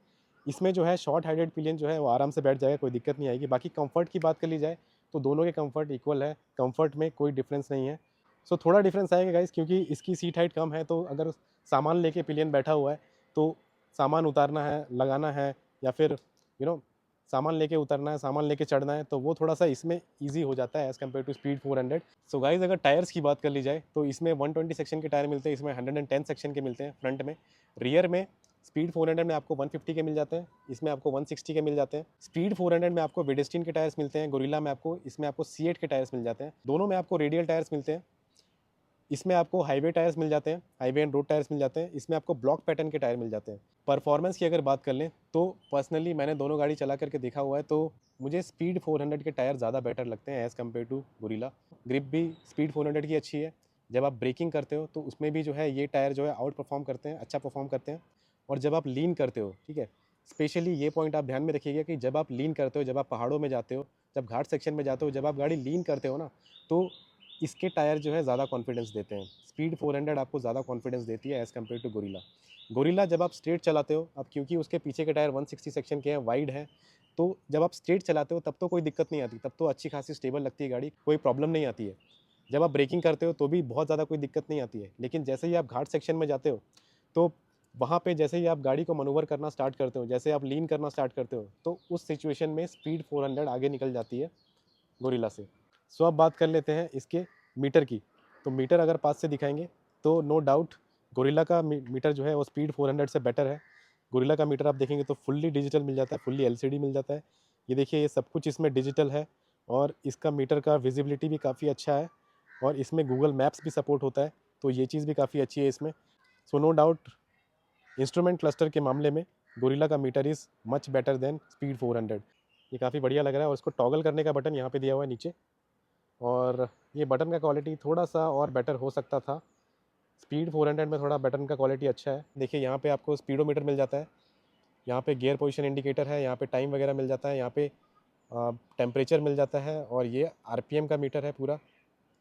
इसमें जो है शॉर्ट हाइटेड पिलियन जो है वो आराम से बैठ जाएगा, कोई दिक्कत नहीं आएगी। बाकी कंफर्ट की बात कर ली जाए तो दोनों के कंफर्ट इक्वल है, कंफर्ट में कोई डिफरेंस नहीं है। थोड़ा डिफरेंस आएगा गाइस, क्योंकि इसकी सीट हाइट कम है, तो अगर सामान लेके पिलियन बैठा हुआ है तो सामान उतारना है, लगाना है, या फिर सामान लेके उतरना है, सामान लेके चढ़ना है, तो वो थोड़ा सा इसमें ईजी हो जाता है as compare to speed 400। So guys अगर टायर्स की बात कर ली जाए तो इसमें 120 सेक्शन के टायर मिलते हैं, इसमें 110 सेक्शन के मिलते हैं फ्रंट में। रियर में स्पीड 400 में आपको 150 के मिल जाते हैं, इसमें आपको 160 के मिल जाते हैं। स्पीड 400 में आपको वेडेस्टीन के टायर्स मिलते हैं, गोरिल्ला में इसमें आपको C8 के टायर्स मिल जाते हैं। दोनों में आपको रेडियल टायर्स मिलते हैं। इसमें आपको हाईवे टायर्स मिल जाते हैं, हाईवे एंड रोड टायर्स मिल जाते हैं। इसमें आपको ब्लॉक पैटर्न के टायर मिल जाते हैं। परफॉर्मेंस की अगर बात कर लें तो पर्सनली मैंने दोनों गाड़ी चला करके देखा हुआ है, तो मुझे स्पीड 400 के टायर ज़्यादा बेटर लगते हैं as compare to Guerrilla. Grip भी स्पीड 400 की अच्छी है। जब आप ब्रेकिंग करते हो तो उसमें भी जो है ये टायर जो है आउट परफॉर्म करते हैं, अच्छा परफॉर्म करते हैं। और जब आप लीन करते हो, ठीक है, स्पेशली ये पॉइंट आप ध्यान में रखिएगा कि जब आप लीन करते हो, जब आप पहाड़ों में जाते हो, जब घाट सेक्शन में जाते हो, जब आप गाड़ी लीन करते हो ना, तो इसके टायर जो है ज़्यादा कॉन्फिडेंस देते हैं। स्पीड 400 आपको ज़्यादा कॉन्फिडेंस देती है as compare to Guerrilla. Guerrilla जब आप स्ट्रेट चलाते हो, अब क्योंकि उसके पीछे के टायर 160 सेक्शन के हैं, वाइड है, तो जब आप स्ट्रेट चलाते हो तब तो कोई दिक्कत नहीं आती, तब तो अच्छी खासी स्टेबल लगती है गाड़ी, कोई प्रॉब्लम नहीं आती है। जब आप ब्रेकिंग करते हो तो भी बहुत ज़्यादा कोई दिक्कत नहीं आती है। लेकिन जैसे ही आप घाट सेक्शन में जाते हो तो वहाँ पे जैसे ही आप गाड़ी को मनूवर करना स्टार्ट करते हो, जैसे आप लीन करना स्टार्ट करते हो, तो उस सिचुएशन में स्पीड 400 आगे निकल जाती है गोरिल्ला से। सो अब बात कर लेते हैं इसके मीटर की। तो मीटर अगर पास से दिखाएंगे तो नो डाउट गोरिल्ला का मीटर जो है वो स्पीड 400 से बेटर है। गोरिल्ला का मीटर आप देखेंगे तो फुल्ली डिजिटल मिल जाता है, फुल्ली एलसीडी मिल जाता है। ये देखिए ये सब कुछ इसमें डिजिटल है और इसका मीटर का विजिबिलिटी भी काफ़ी अच्छा है और इसमें गूगल मैप्स भी सपोर्ट होता है, तो ये चीज़ भी काफ़ी अच्छी है इसमें। So no doubt instrument cluster के मामले में गोरिल्ला का meter is much better than speed 400। ये काफ़ी बढ़िया लग रहा है और इसको टॉगल करने का बटन यहाँ पे दिया हुआ है नीचे, और ये बटन का क्वालिटी थोड़ा सा और बेटर हो सकता था। स्पीड 400 में थोड़ा बटन का क्वालिटी अच्छा है। देखिए यहाँ पे आपको स्पीडोमीटर मिल जाता है, यहाँ पे गियर पोजीशन इंडिकेटर है, यहाँ पे टाइम वगैरह मिल जाता है, यहाँ पे टेम्परेचर मिल जाता है और ये आरपीएम का मीटर है पूरा।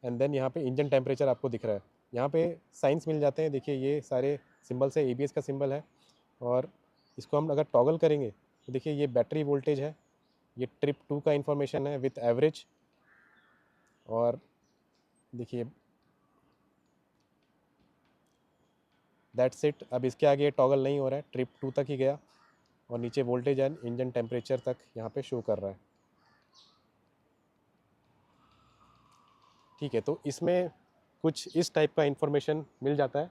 एंड देन यहाँ पे इंजन टेम्परेचर आपको दिख रहा है। यहाँ पे साइंस मिल जाते हैं, देखिए ये सारे सिंबल्स है, एबीएस का सिंबल है। और इसको हम अगर टॉगल करेंगे तो देखिए ये बैटरी वोल्टेज है, ये ट्रिप 2 का इंफॉर्मेशन है विथ एवरेज, और देखिए दैट्स इट। अब इसके आगे टॉगल नहीं हो रहा है, ट्रिप 2 तक ही गया और नीचे वोल्टेज एंड इंजन टेम्परेचर तक यहाँ पे शो कर रहा है। ठीक है, तो इसमें कुछ इस टाइप का इंफॉर्मेशन मिल जाता है।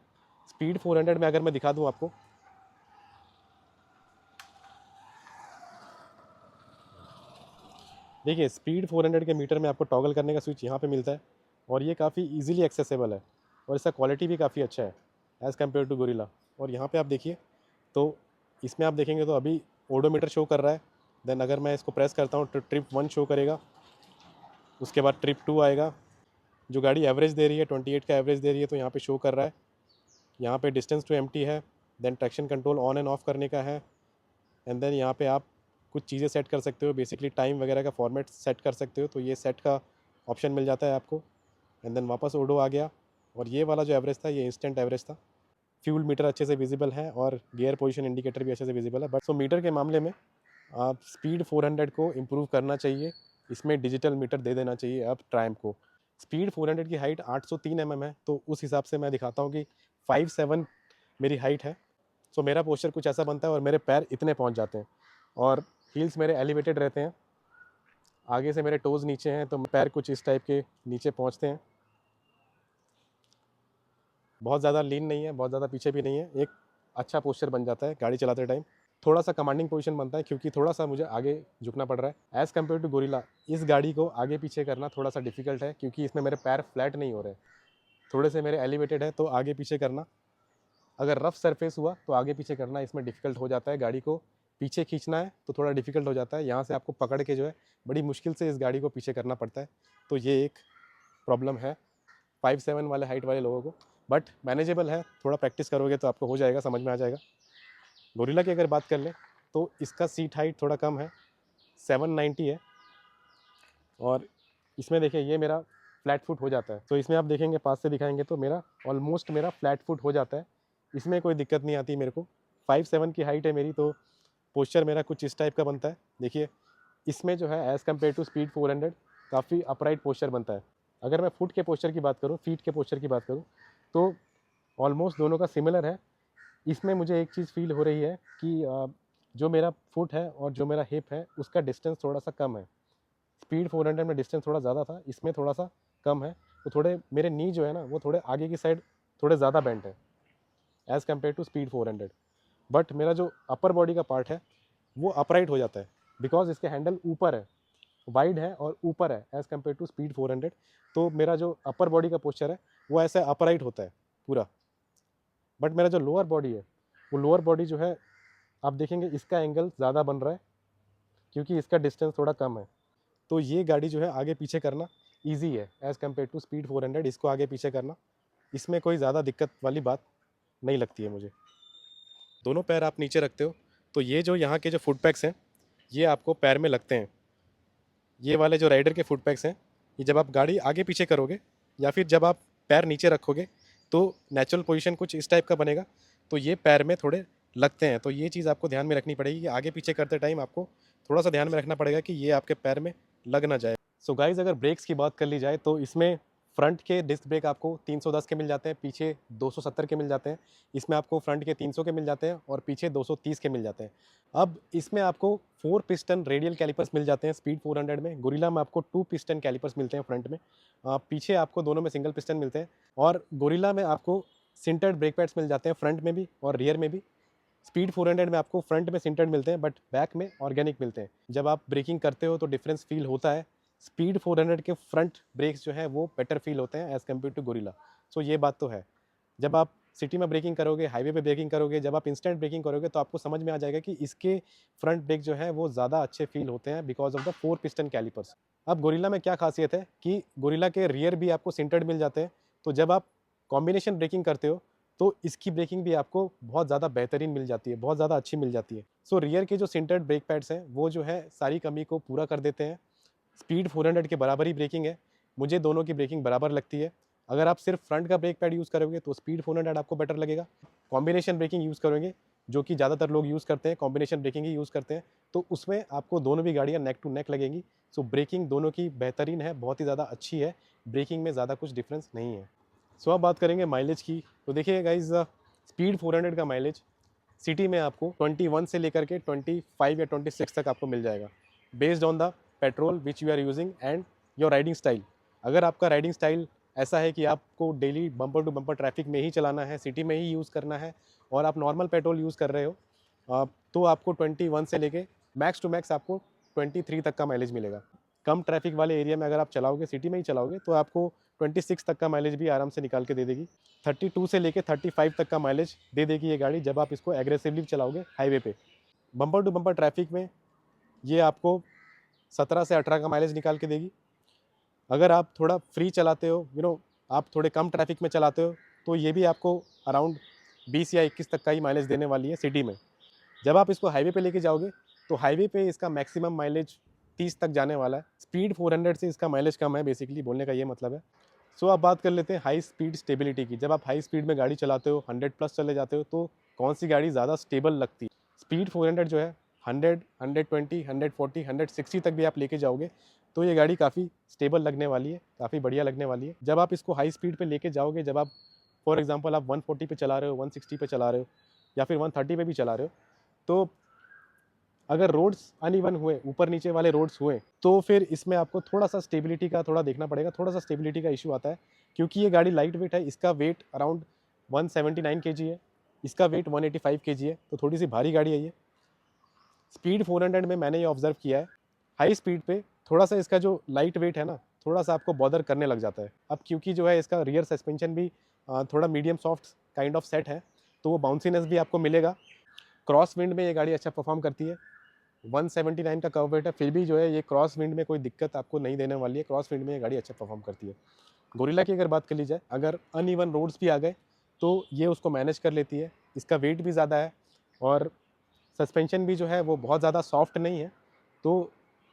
स्पीड 400 में अगर मैं दिखा दूँ आपको, देखिए स्पीड 400 के मीटर में आपको टॉगल करने का स्विच यहाँ पे मिलता है और ये काफ़ी इजीली एक्सेसिबल है और इसका क्वालिटी भी काफ़ी अच्छा है एज़ कम्पेयर टू गोरिल्ला। और यहाँ पे आप देखिए तो इसमें आप देखेंगे तो अभी ओडोमीटर शो कर रहा है। देन अगर मैं इसको प्रेस करता हूँ तो ट्रिप 1 शो करेगा, उसके बाद ट्रिप 2 आएगा। जो गाड़ी एवरेज दे रही है 28 का एवरेज दे रही है, तो यहाँ पे शो कर रहा है। यहाँ पे डिस्टेंस टू एम्प्टी है, then traction control on and off करने का है। एंड देन यहाँ पे आप कुछ चीज़ें सेट कर सकते हो, बेसिकली टाइम वगैरह का फॉर्मेट सेट कर सकते हो, तो ये सेट का ऑप्शन मिल जाता है आपको। एंड देन वापस ओडो आ गया और ये वाला जो एवरेज था ये इंस्टेंट एवरेज था। फ्यूल मीटर अच्छे से विजिबल है और गियर पोजीशन इंडिकेटर भी अच्छे से विजिबल है। बट सो मीटर के मामले में आप स्पीड 400 को इम्प्रूव करना चाहिए, इसमें डिजिटल मीटर दे देना चाहिए अब ट्रायम्फ को। स्पीड 400 की हाइट 803 है, तो उस हिसाब से मैं दिखाता हूँ कि 5'7" मेरी हाइट है। सो मेरा पोस्चर कुछ ऐसा बनता है और मेरे पैर इतने पहुँच जाते हैं और हील्स मेरे एलिवेटेड रहते हैं, आगे से मेरे टोज़ नीचे हैं, तो पैर कुछ इस टाइप के नीचे पहुँचते हैं। बहुत ज़्यादा लीन नहीं है, बहुत ज़्यादा पीछे भी नहीं है, एक अच्छा पोस्चर बन जाता है गाड़ी चलाते टाइम। थोड़ा सा कमांडिंग पोजीशन बनता है क्योंकि थोड़ा सा मुझे आगे झुकना पड़ रहा है एज़ कम्पेयर टू गोरिल्ला। इस गाड़ी को आगे पीछे करना थोड़ा सा डिफिकल्ट है क्योंकि इसमें मेरे पैर फ्लैट नहीं हो रहे, थोड़े से मेरे एलिवेटेड है, तो आगे पीछे करना, अगर रफ सरफेस हुआ तो आगे पीछे करना इसमें डिफ़िकल्ट हो जाता है। गाड़ी को पीछे खींचना है तो थोड़ा डिफ़िकल्ट हो जाता है, यहाँ से आपको पकड़ के जो है बड़ी मुश्किल से इस गाड़ी को पीछे करना पड़ता है, तो ये एक प्रॉब्लम है 5'7" वाले हाइट वाले लोगों को। बट मैनेजेबल है, थोड़ा प्रैक्टिस करोगे तो आपको हो जाएगा, समझ में आ जाएगा। गोरिल्ला की अगर बात कर लें तो इसका सीट हाइट थोड़ा कम है, 790 है, और इसमें देखिए ये मेरा फ्लैट फुट हो जाता है। तो इसमें आप देखेंगे पास से दिखाएंगे तो मेरा ऑलमोस्ट मेरा फ्लैट फुट हो जाता है, इसमें कोई दिक्कत नहीं आती मेरे को। 5'7" की हाइट है मेरी, तो पोस्चर मेरा कुछ इस टाइप का बनता है। देखिए इसमें जो है एज़ कम्पेयर टू स्पीड 400 काफ़ी अपराइट पोस्चर बनता है। अगर मैं फुट के पोस्चर की बात करूँ, फीट के पोस्चर की बात करूँ, तो ऑलमोस्ट दोनों का सिमिलर है। इसमें मुझे एक चीज़ फील हो रही है कि जो मेरा फुट है और जो मेरा हिप है उसका डिस्टेंस थोड़ा सा कम है। स्पीड 400 में डिस्टेंस थोड़ा ज़्यादा था, इसमें थोड़ा सा कम है, तो थोड़े मेरे नी जो है ना वो थोड़े आगे की साइड थोड़े ज़्यादा बेंट है as compare to speed 400। But मेरा जो अपर बॉडी का पार्ट है वो अपराइट हो जाता है बिकॉज इसके हैंडल ऊपर है, वाइड है और ऊपर है एज़ कम्पेयर टू स्पीड 400। तो मेरा जो अपर बॉडी का पोस्चर है वो ऐसे अपराइट होता है पूरा। बट मेरा जो लोअर बॉडी है वो लोअर बॉडी जो है आप देखेंगे इसका एंगल ज़्यादा बन रहा है क्योंकि इसका डिस्टेंस थोड़ा कम है। तो ये गाड़ी जो है आगे पीछे करना ईजी है एज़ कम्पेयर टू स्पीड 400। इसको आगे पीछे करना इसमें कोई ज़्यादा दिक्कत वाली बात नहीं लगती है मुझे। दोनों पैर आप नीचे रखते हो तो ये जो यहाँ के जो फुट पैक्स हैं ये आपको पैर में लगते हैं। ये वाले जो राइडर के फुट पैक्स हैं ये जब आप गाड़ी आगे पीछे करोगे या फिर जब आप पैर नीचे रखोगे तो नेचुरल पोजीशन कुछ इस टाइप का बनेगा, तो ये पैर में थोड़े लगते हैं। तो ये चीज़ आपको ध्यान में रखनी पड़ेगी कि आगे पीछे करते टाइम आपको थोड़ा सा ध्यान में रखना पड़ेगा कि ये आपके पैर में लग ना जाए। सो गाइज़ अगर ब्रेक्स की बात कर ली जाए तो इसमें फ्रंट के डिस्क ब्रेक आपको 310 के मिल जाते हैं, पीछे 270 के मिल जाते हैं। इसमें आपको फ्रंट के 300 के मिल जाते हैं और पीछे 230 के मिल जाते हैं। अब इसमें आपको 4 पिस्टन रेडियल कैलिपर्स मिल जाते हैं स्पीड 400 में। गोरिल्ला में आपको 2 पिस्टन कैलिपर्स मिलते हैं फ्रंट में। पीछे आपको दोनों में सिंगल पिस्टन मिलते हैं। और गोरिल्ला में आपको सिंटर्ड ब्रेक पैड्स मिल जाते हैं फ्रंट में भी और रियर में भी। स्पीड 400 में आपको फ्रंट में सिंटर्ड मिलते हैं बट बैक में ऑर्गेनिक मिलते हैं। जब आप ब्रेकिंग करते हो तो डिफरेंस फील होता है। स्पीड 400 के फ्रंट ब्रेक्स जो है वो बेटर फील होते हैं एज़ कम्पेयर टू गोरिल्ला। सो ये बात तो है। जब आप सिटी में ब्रेकिंग करोगे, हाईवे पे ब्रेकिंग करोगे, जब आप इंस्टेंट ब्रेकिंग करोगे तो आपको समझ में आ जाएगा कि इसके फ्रंट ब्रेक जो है वो ज़्यादा अच्छे फील होते हैं because of the 4 piston callipers. अब गोरिल्ला में क्या खासियत है कि गोरिल्ला के रियर भी आपको सिंटर्ड मिल जाते हैं। तो जब आप कॉम्बिनेशन ब्रेकिंग करते हो तो इसकी ब्रेकिंग भी आपको बहुत ज़्यादा बेहतरीन मिल जाती है, बहुत ज़्यादा अच्छी मिल जाती है। सो रियर के जो सिंटर्ड ब्रेक पैड्स हैं वो जो है सारी कमी को पूरा कर देते हैं। स्पीड 400 के बराबर ही ब्रेकिंग है। मुझे दोनों की ब्रेकिंग बराबर लगती है। अगर आप सिर्फ फ्रंट का ब्रेक पैड यूज़ करोगे तो स्पीड 400 आपको बेटर लगेगा। कॉम्बिनेशन ब्रेकिंग यूज़ करोगे, जो कि ज़्यादातर लोग यूज़ करते हैं, कॉम्बिनेशन ब्रेकिंग ही यूज़ करते हैं, तो उसमें आपको दोनों भी गाड़ियाँ नेक टू नेक लगेंगी। सो ब्रेकिंग दोनों की बेहतरीन है, बहुत ही ज़्यादा अच्छी है। ब्रेकिंग में ज़्यादा कुछ डिफरेंस नहीं है। सो अब बात करेंगे माइलेज की। तो देखिए गाइज, स्पीड 400 का माइलेज सिटी में आपको 21 से लेकर के 25 या 26 तक आपको मिल जाएगा, based on the petrol which you are using and your riding style. अगर आपका राइडिंग स्टाइल ऐसा है कि आपको daily bumper to bumper traffic में ही चलाना है, सिटी में ही यूज़ करना है और आप नॉर्मल पेट्रोल यूज़ कर रहे हो, तो आपको 21 से लेके मैक्स टू मैक्स आपको 23 तक का माइलेज मिलेगा। कम ट्रैफिक वाले एरिया में अगर आप चलाओगे, सिटी में ही चलाओगे, तो आपको 26 तक का माइलेज भी आराम से निकाल के दे देगी। 32 से लेके 35 तक का माइलेज दे देगी ये गाड़ी जब आप इसको एग्रेसिवली चलाओगे हाईवे पे। बम्पर टू बम्पर ट्रैफिक में ये आपको 17 से 18 का माइलेज निकाल के देगी। अगर आप थोड़ा फ्री चलाते हो, आप थोड़े कम ट्रैफिक में चलाते हो, तो ये भी आपको अराउंड 20 या 21 तक का ही माइलेज देने वाली है सिटी में। जब आप इसको हाईवे पे लेके जाओगे तो हाईवे पे इसका मैक्सिमम माइलेज 30 तक जाने वाला है। स्पीड 400 से इसका माइलेज कम है, बेसिकली बोलने का ये मतलब है। सो अब बात कर लेते हैं हाई स्पीड स्टेबिलिटी की। जब आप हाई स्पीड में गाड़ी चलाते हो, 100 प्लस चले जाते हो, तो कौन सी गाड़ी ज़्यादा स्टेबल लगती है? स्पीड 400 जो है 100, 120, 140, 160 तक भी आप लेके जाओगे तो ये गाड़ी काफ़ी स्टेबल लगने वाली है, काफ़ी बढ़िया लगने वाली है। जब आप इसको हाई स्पीड पे लेके जाओगे, जब आप फॉर एग्जांपल आप 140 पे चला रहे हो, 160 पे चला रहे हो या फिर 130 पे भी चला रहे हो, तो अगर रोड्स अनइवन हुए, ऊपर नीचे वाले रोड्स हुए, तो फिर इसमें आपको थोड़ा सा स्टेबिलिटी का थोड़ा देखना पड़ेगा, थोड़ा सा स्टेबिलिटी का इशू आता है, क्योंकि ये गाड़ी लाइट वेट है। इसका वेट अराउंड 179 kg है, इसका वेट 185 kg है, तो थोड़ी सी भारी गाड़ी है ये। स्पीड 400 में मैंने ये ऑब्जर्व किया है, हाई स्पीड पे थोड़ा सा इसका जो लाइट वेट है ना, थोड़ा सा आपको बॉदर करने लग जाता है। अब क्योंकि जो है इसका रियर सस्पेंशन भी थोड़ा medium soft kind of set है, तो वो बाउंसीनेस भी आपको मिलेगा। क्रॉस विंड में ये गाड़ी अच्छा परफॉर्म करती है। 179 का कर्व वेट है, फिर भी जो है ये क्रॉस विंड में कोई दिक्कत आपको नहीं देने वाली है। क्रॉस विंड में ये गाड़ी अच्छा परफॉर्म करती है। गोरिल्ला की अगर बात कर ली जाए, अगर अनइवन रोड्स भी आ गए तो ये उसको मैनेज कर लेती है। इसका वेट भी ज़्यादा है और सस्पेंशन भी जो है वो बहुत ज़्यादा सॉफ्ट नहीं है, तो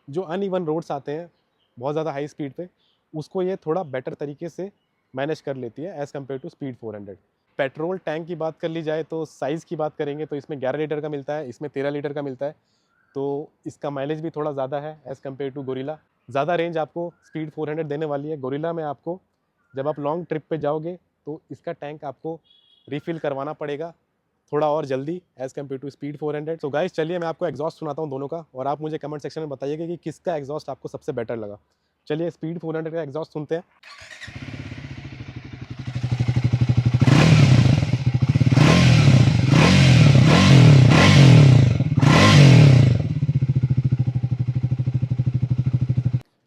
जो अनइवन रोड्स आते हैं बहुत ज़्यादा हाई स्पीड पे, उसको ये थोड़ा बेटर तरीके से मैनेज कर लेती है as compare to speed 400। Petrol tank की बात कर ली जाए तो साइज़ की बात करेंगे तो इसमें 11 लीटर का मिलता है, इसमें 13 लीटर का मिलता है, तो इसका माइलेज भी थोड़ा ज़्यादा है एज़ कम्पेयर टू गोरिल्ला। ज़्यादा रेंज आपको स्पीड 400 देने वाली है। गोरिल्ला में आपको जब आप लॉन्ग ट्रिप पे जाओगे तो इसका टैंक आपको रिफ़िल करवाना पड़ेगा थोड़ा और जल्दी एज़ कम्पेयर टू स्पीड 400। तो गाइस चलिए मैं आपको एग्जॉस्ट सुनाता हूँ दोनों का, और आप मुझे कमेंट सेक्शन में बताइएगा कि किसका एग्जॉस्ट आपको सबसे बेटर लगा। चलिए स्पीड 400 का एग्जॉस्ट सुनते हैं।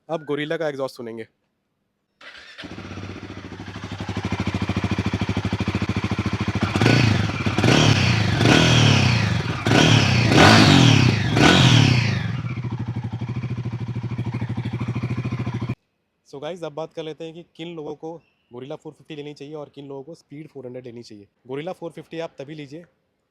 अब गोरिल्ला का एग्जॉस्ट सुनेंगे। सो गाइज अब बात कर लेते हैं कि किन लोगों को गोरिल्ला 450 लेनी चाहिए और किन लोगों को स्पीड 400 लेनी चाहिए। गोरिल्ला 450 आप तभी लीजिए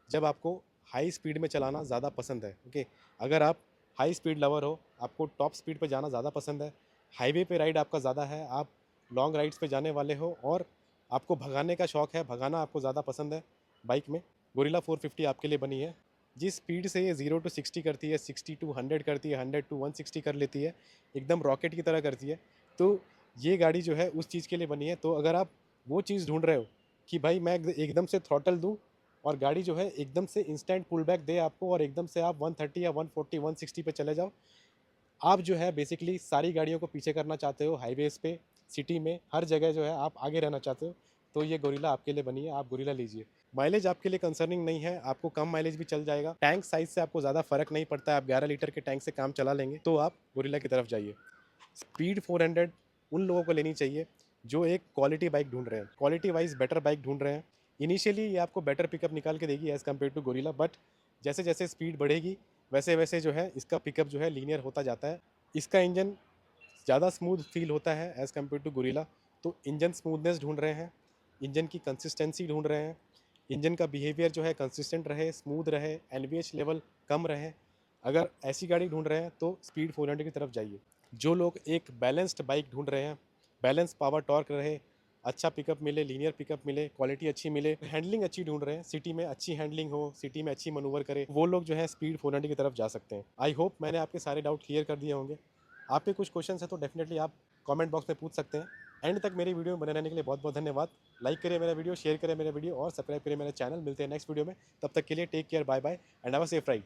जब आपको हाई स्पीड में चलाना ज़्यादा पसंद है। ओके, अगर आप हाई स्पीड लवर हो, आपको टॉप स्पीड पे जाना ज़्यादा पसंद है, हाईवे पे राइड आपका ज़्यादा है, आप लॉन्ग राइड्स पे जाने वाले हो और आपको भगाने का शौक़ है, भगाना आपको ज़्यादा पसंद है बाइक में, गोरिल्ला 450 आपके लिए बनी है। जिस स्पीड से ये 0 to 60 करती है, 60 to 100 करती है, 100 to 160 कर लेती है, एकदम रॉकेट की तरह करती है, तो ये गाड़ी जो है उस चीज़ के लिए बनी है। तो अगर आप वो चीज़ ढूंढ रहे हो कि भाई मैं एकदम से थ्रॉटल दूं और गाड़ी जो है एकदम से इंस्टेंट पुल बैक दे आपको और एकदम से आप 130 या 140 160 पे चले जाओ, आप जो है बेसिकली सारी गाड़ियों को पीछे करना चाहते हो, हाईवेज पे, सिटी में, हर जगह जो है आप आगे रहना चाहते हो, तो ये गोरिल्ला आपके लिए बनी है। आप गोरिल्ला लीजिए। माइलेज आपके लिए कंसर्निंग नहीं है, आपको कम माइलेज भी चल जाएगा। टैंक साइज से आपको ज़्यादा फर्क नहीं पड़ता है, आप 11 लीटर के टैंक से काम चला लेंगे, तो आप गोरिल्ला की तरफ जाइए। स्पीड 400 उन लोगों को लेनी चाहिए जो एक क्वालिटी बाइक ढूंढ रहे हैं, क्वालिटी वाइज बेटर बाइक ढूंढ रहे हैं। इनिशियली ये आपको बेटर पिकअप निकाल के देगी as compare to Guerrilla, but जैसे जैसे स्पीड बढ़ेगी वैसे वैसे जो है इसका पिकअप जो है लीनियर होता जाता है। इसका इंजन ज़्यादा स्मूथ फील होता है एज़ कम्पेयर टू गोरिल्ला। तो इंजन स्मूथनेस ढूंढ रहे हैं, इंजन की कंसिस्टेंसी ढूंढ रहे हैं, इंजन का बिहेवियर जो है कंसिस्टेंट रहे, स्मूथ रहे, एनवीएच लेवल कम रहे, अगर ऐसी गाड़ी ढूंढ रहे हैं तो स्पीड 400 की तरफ जाइए। जो लोग एक बैलेंस्ड बाइक ढूंढ रहे हैं, बैलेंस पावर टॉर्क रहे, अच्छा पिकअप मिले, लीनियर पिकअप मिले, क्वालिटी अच्छी मिले, हैंडलिंग अच्छी ढूंढ रहे हैं, सिटी में अच्छी हैंडलिंग हो, सिटी में अच्छी मनूवर करे, वो लोग जो है स्पीड 400 की तरफ जा सकते हैं। आई होप मैंने आपके सारे डाउट क्लियर कर दिए होंगे। आपके कुछ क्वेश्चन है तो डेफिनेटली आप कमेंट बॉक्स में पूछ सकते हैं। एंड तक मेरी वीडियो में बने रहने के लिए बहुत बहुत धन्यवाद। लाइक करिए मेरा वीडियो, शेयर करिए मेरा वीडियो और सब्सक्राइब करिए मेरा चैनल। मिलते हैं नेक्स्ट वीडियो में, तब तक के लिए take care, bye bye and have a safe ride.